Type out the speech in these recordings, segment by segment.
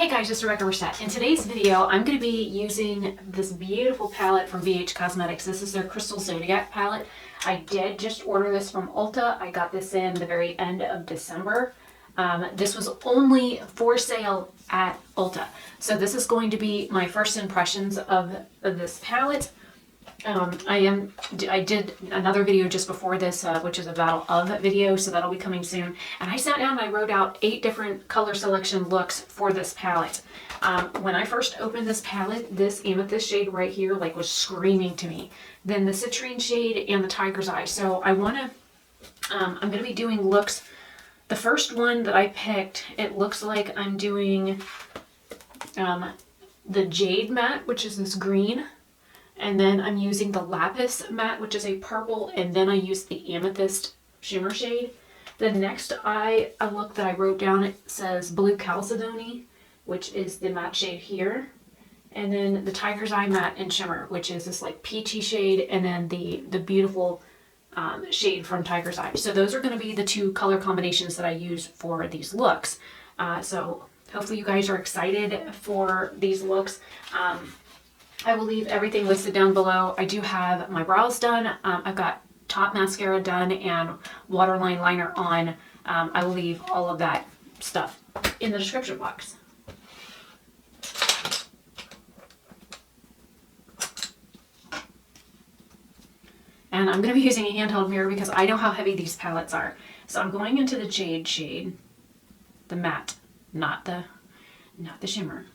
Hey guys, it's Rebecca Oberstadt. In today's video, I'm going to be using this beautiful palette from VH Cosmetics. This is their Crystal Zodiac palette. I did just order this from Ulta. I got this in the very end of December. This was only for sale at Ulta. So this is going to be my first impressions of this palette. I did another video just before this, which is a battle of video, so that'll be coming soon. And I sat down and I wrote out 8 different color selection looks for this palette. When I first opened this palette, this Amethyst shade right here, like, was screaming to me. Then the citrine shade and the tiger's eye. So I'm gonna be doing looks. The first one that I picked, it looks like I'm doing the Jade matte, which is this green. And then I'm using the Lapis matte, which is a purple, and then I used the Amethyst shimmer shade. The next look that I wrote down, it says blue chalcedony, which is the matte shade here. And then the tiger's eye matte and shimmer, which is this like peachy shade, and then the beautiful shade from tiger's eye. So those are going to be the 2 color combinations that I use for these looks. So hopefully you guys are excited for these looks. I will leave everything listed down below. I do have my brows done. I've got top mascara done and waterline liner on. I will leave all of that stuff in the description box. And I'm going to be using a handheld mirror because I know how heavy these palettes are. So I'm going into the Jade shade, the matte, not the shimmer.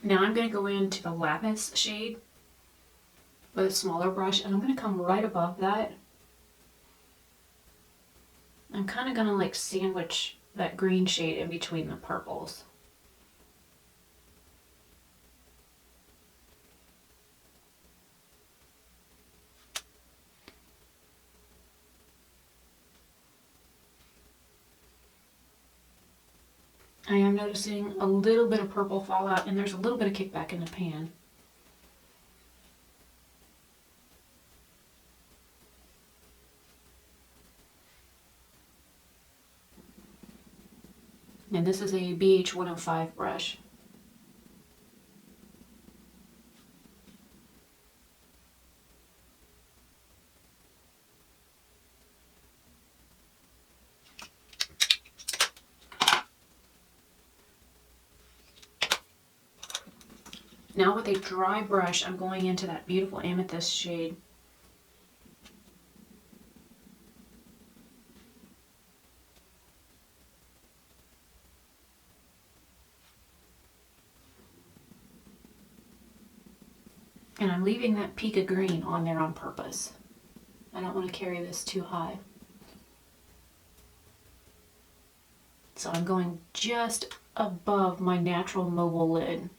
Now I'm going to go into the Lapis shade with a smaller brush, and I'm going to come right above that. I'm kind of going to like sandwich that green shade in between the purples. I am noticing a little bit of purple fallout, and there's a little bit of kickback in the pan. And this is a BH 105 brush. Now with a dry brush, I'm going into that beautiful Amethyst shade. And I'm leaving that peak of green on there on purpose. I don't want to carry this too high. So I'm going just above my natural mobile lid.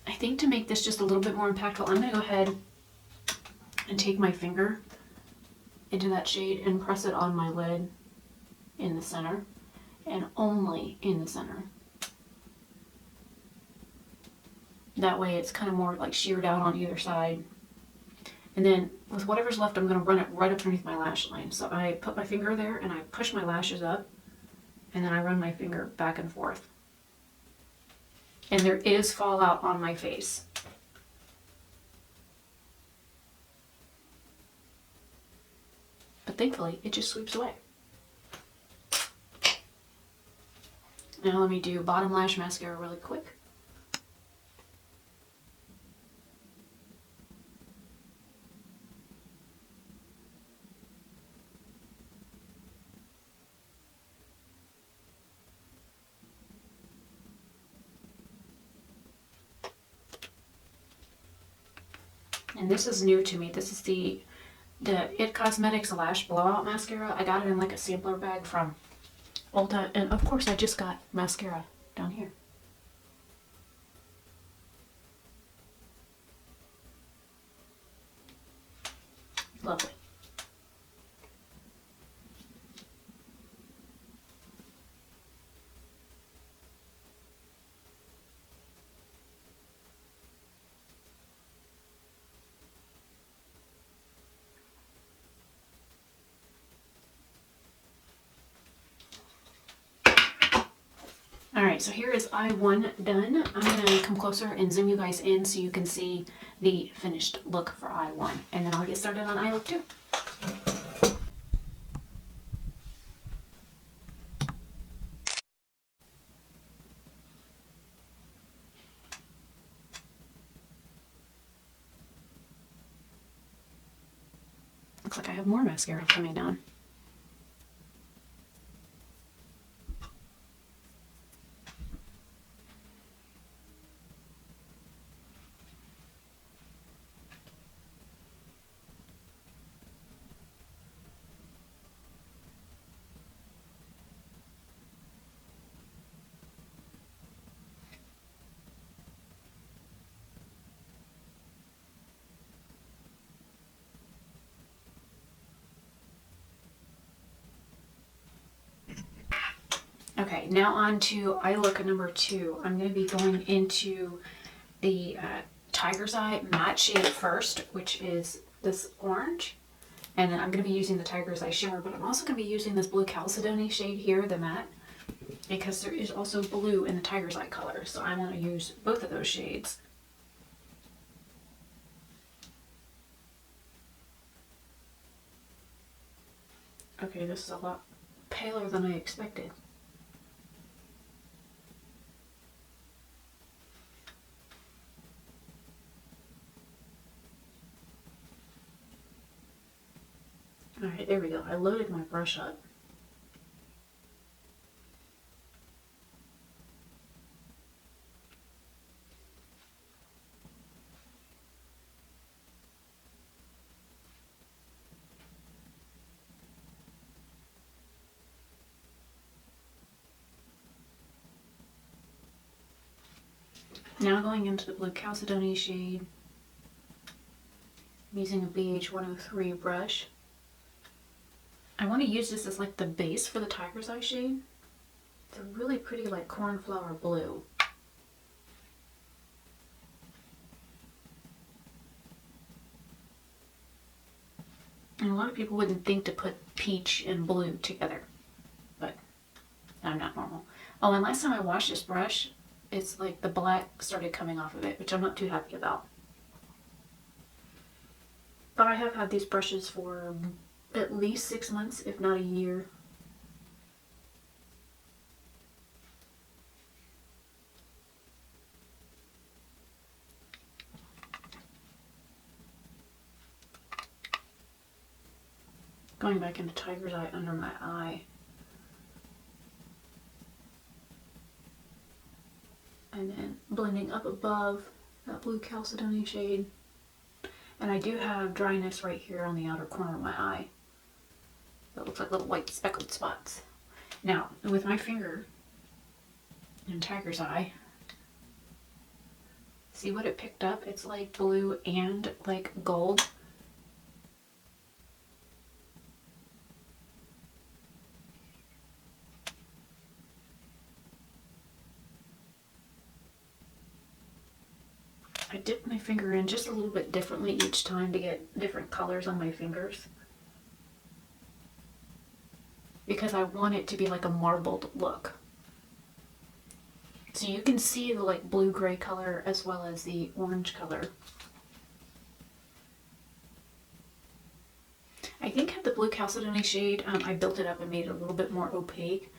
I think to make this just a little bit more impactful, I'm going to go ahead and take my finger into that shade and press it on my lid in the center, and only in the center. That way it's kind of more like sheared out on either side. And then with whatever's left, I'm going to run it right up underneath my lash line. So I put my finger there and I push my lashes up, and then I run my finger back and forth. And there is fallout on my face. But thankfully, it just sweeps away. Now let me do bottom lash mascara really quick. And this is new to me. This is the It Cosmetics Lash Blowout Mascara. I got it in like a sampler bag from Ulta. And of course I just got mascara down here. Lovely. Alright, so here is eye 1 done. I'm going to come closer and zoom you guys in so you can see the finished look for eye 1. And then I'll get started on eye look 2. Looks like I have more mascara coming down. Okay, now on to eye look number 2. I'm going to be going into the Tiger's Eye matte shade first, which is this orange. And then I'm going to be using the Tiger's Eye shimmer, but I'm also going to be using this blue chalcedony shade here, the matte, because there is also blue in the Tiger's Eye color. So I want to use both of those shades. Okay, this is a lot paler than I expected. Alright, there we go. I loaded my brush up. Now going into the blue chalcedony shade, I'm using a BH103 brush. I want to use this as like the base for the Tiger's Eye shade. It's a really pretty like cornflower blue. And a lot of people wouldn't think to put peach and blue together, but I'm not normal. Oh, and last time I washed this brush, it's like the black started coming off of it, which I'm not too happy about. But I have had these brushes for at least 6 months, if not a year. Going back into Tiger's Eye under my eye. And then blending up above that blue chalcedony shade. And I do have dryness right here on the outer corner of my eye. That looks like little white speckled spots. Now, with my finger in Tiger's Eye, see what it picked up? It's like blue and like gold. I dip my finger in just a little bit differently each time to get different colors on my fingers, because I want it to be like a marbled look. So you can see the like blue-gray color as well as the orange color. I think at the blue chalcedony shade, I built it up and made it a little bit more opaque.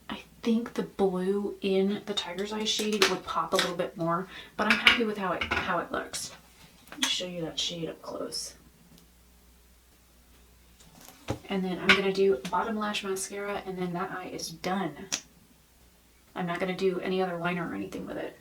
I think the blue in the Tiger's Eye shade would pop a little bit more, but I'm happy with how it looks. Let me show you that shade up close. And then I'm going to do bottom lash mascara, and then that eye is done. I'm not going to do any other liner or anything with it.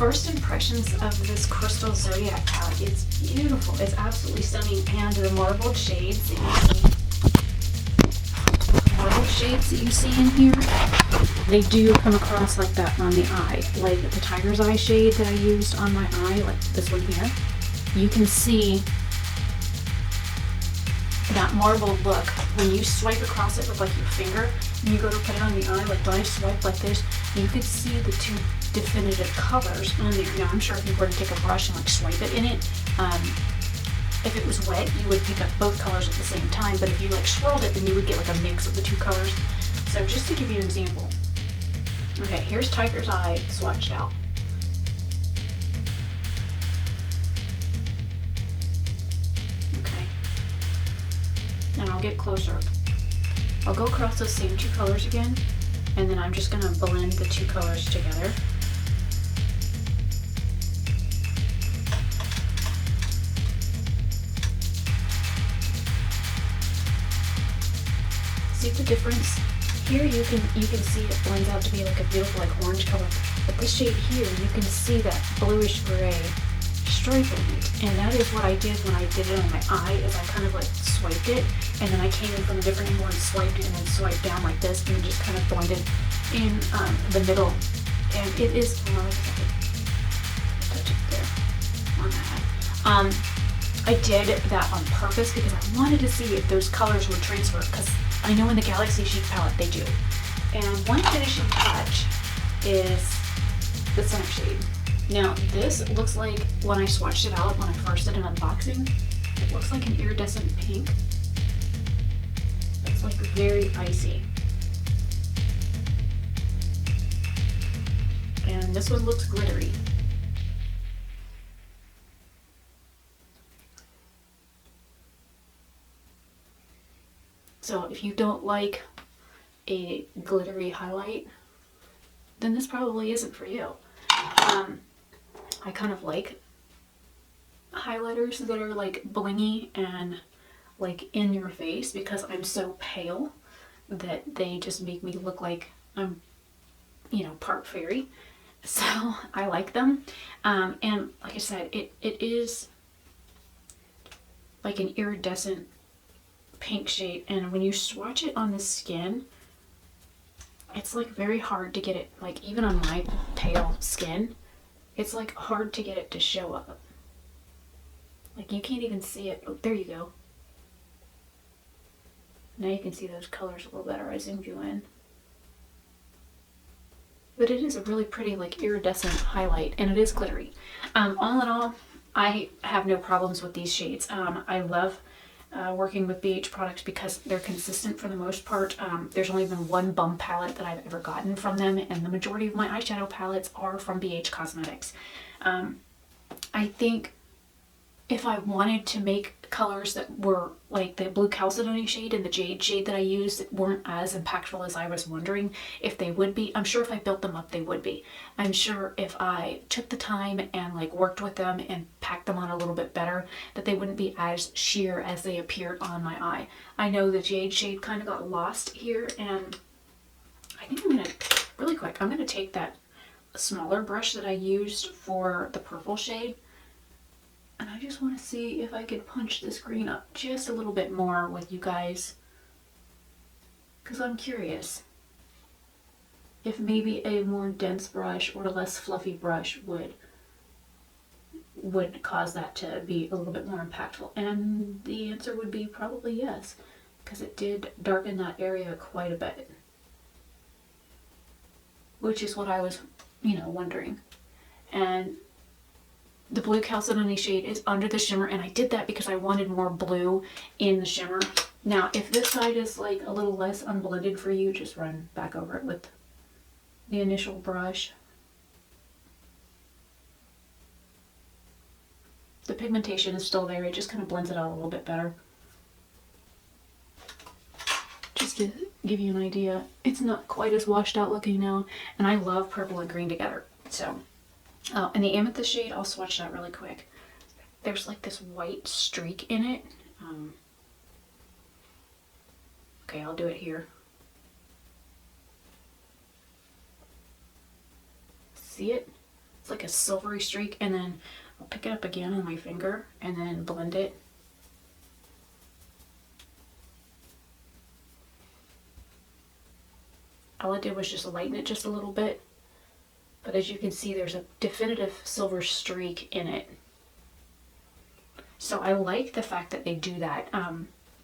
first impressions of this Crystal Zodiac palette. It's beautiful. It's absolutely stunning. And the marbled shades that you see in here, they do come across like that on the eye. Like the tiger's eye shade that I used on my eye, like this one here. You can see that marbled look when you swipe across it with like your finger and you go to put it on the eye. Like when I swipe like this, you could see the two definitive colors on there. Now I'm sure if you were to take a brush and like swipe it in it, if it was wet, you would pick up both colors at the same time, but if you like swirled it, then you would get like a mix of the two colors. So just to give you an example. Okay, here's Tiger's Eye swatched out. Okay. And I'll get closer. I'll go across those same two colors again, and then I'm just gonna blend the two colors together. See the difference? Here you can see it blends out to be like a beautiful like orange color. But this shade here, you can see that bluish gray stripe in it. And that is what I did when I did it on my eye, is I kind of like swiped it, and then I came in from a different angle and swiped it and then swiped down like this and just kind of blended in the middle. And it is, touch it there on that. I did that on purpose because I wanted to see if those colors would transfer, because I know in the Galaxy Chic palette they do. And one finishing touch is the center shade. Now this looks like, when I swatched it out when I first did an unboxing, it looks like an iridescent pink. It's like very icy. And this one looks glittery. So if you don't like a glittery highlight, then this probably isn't for you. I kind of like highlighters that are like blingy and like in your face, because I'm so pale that they just make me look like I'm, you know, part fairy. So I like them. And like I said, it is like an iridescent pink shade, and when you swatch it on the skin, it's like very hard to get it, like even on my pale skin, it's like hard to get it to show up. Like you can't even see it. Oh, there you go. Now you can see those colors a little better. I zoomed you in. But it is a really pretty like iridescent highlight, and it is glittery. All in all, I have no problems with these shades. I love working with BH products because they're consistent for the most part. There's only been one bum palette that I've ever gotten from them, and the majority of my eyeshadow palettes are from BH Cosmetics. I think if I wanted to make colors that were like the blue chalcedony shade and the Jade shade that I used that weren't as impactful as I was wondering if they would be, I'm sure if I built them up they would be. I'm sure if I took the time and like worked with them and packed them on a little bit better, that they wouldn't be as sheer as they appeared on my eye. I know the Jade shade kind of got lost here, and I think I'm gonna, really quick, I'm gonna take that smaller brush that I used for the purple shade, and I just want to see if I could punch this green up just a little bit more with you guys, because I'm curious if maybe a more dense brush or a less fluffy brush would cause that to be a little bit more impactful. And the answer would be probably yes, because it did darken that area quite a bit, which is what I was, you know, wondering. And the blue chalcedony shade is under the shimmer, and I did that because I wanted more blue in the shimmer. Now, if this side is like a little less unblended for you, just run back over it with the initial brush. The pigmentation is still there, it just kind of blends it out a little bit better. Just to give you an idea, it's not quite as washed out looking now, and I love purple and green together. So, oh, and the Amethyst shade, I'll swatch that really quick. There's like this white streak in it. Okay, I'll do it here. See it? It's like a silvery streak, and then I'll pick it up again on my finger and then blend it. All I did was just lighten it just a little bit, but as you can see, there's a definitive silver streak in it. So I like the fact that they do that,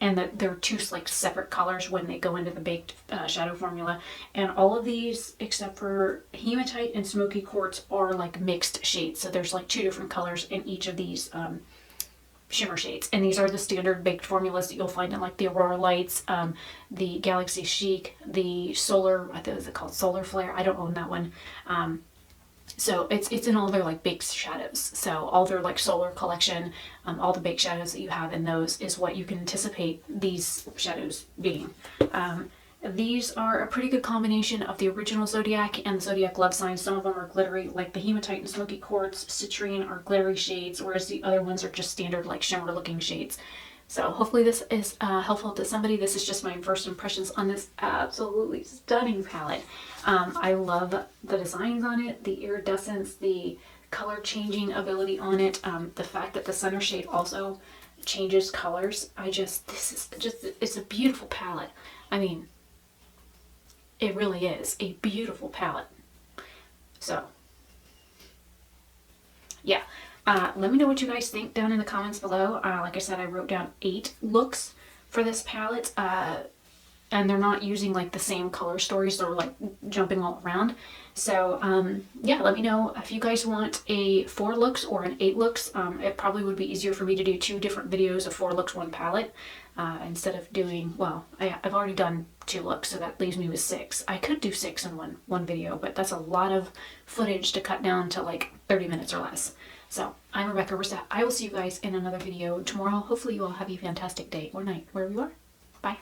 and that they're two like separate colors when they go into the baked shadow formula. And all of these, except for hematite and smoky quartz, are like mixed shades. So there's like 2 different colors in each of these shimmer shades, and these are the standard baked formulas that you'll find in like the Aurora Lights, the Galaxy Chic, the Solar, I think it's called Solar Flare. I don't own that one. So it's in all their like baked shadows. So all their like solar collection, all the baked shadows that you have in those is what you can anticipate these shadows being. These are a pretty good combination of the original Zodiac and the Zodiac love signs. Some of them are glittery, like the hematite and smoky quartz. Citrine are glittery shades, whereas the other ones are just standard like shimmer looking shades. So hopefully this is helpful to somebody. This is just my first impressions on this absolutely stunning palette. I love the designs on it, the iridescence, the color changing ability on it, the fact that the center shade also changes colors. It's a beautiful palette. I mean, it really is a beautiful palette. So, yeah. Let me know what you guys think down in the comments below. Like I said, I wrote down 8 looks for this palette. And they're not using like the same color stories. They're like jumping all around. So, yeah, let me know if you guys want a 4 looks or an 8 looks. It probably would be easier for me to do 2 different videos of 4 looks, 1 palette. Instead of doing, well, I've already done 2 looks, so that leaves me with 6. I could do 6 in one video, but that's a lot of footage to cut down to like 30 minutes or less. So I'm Rebecca Oberstadt. I will see you guys in another video tomorrow. Hopefully you all have a fantastic day or night, wherever you are. Bye.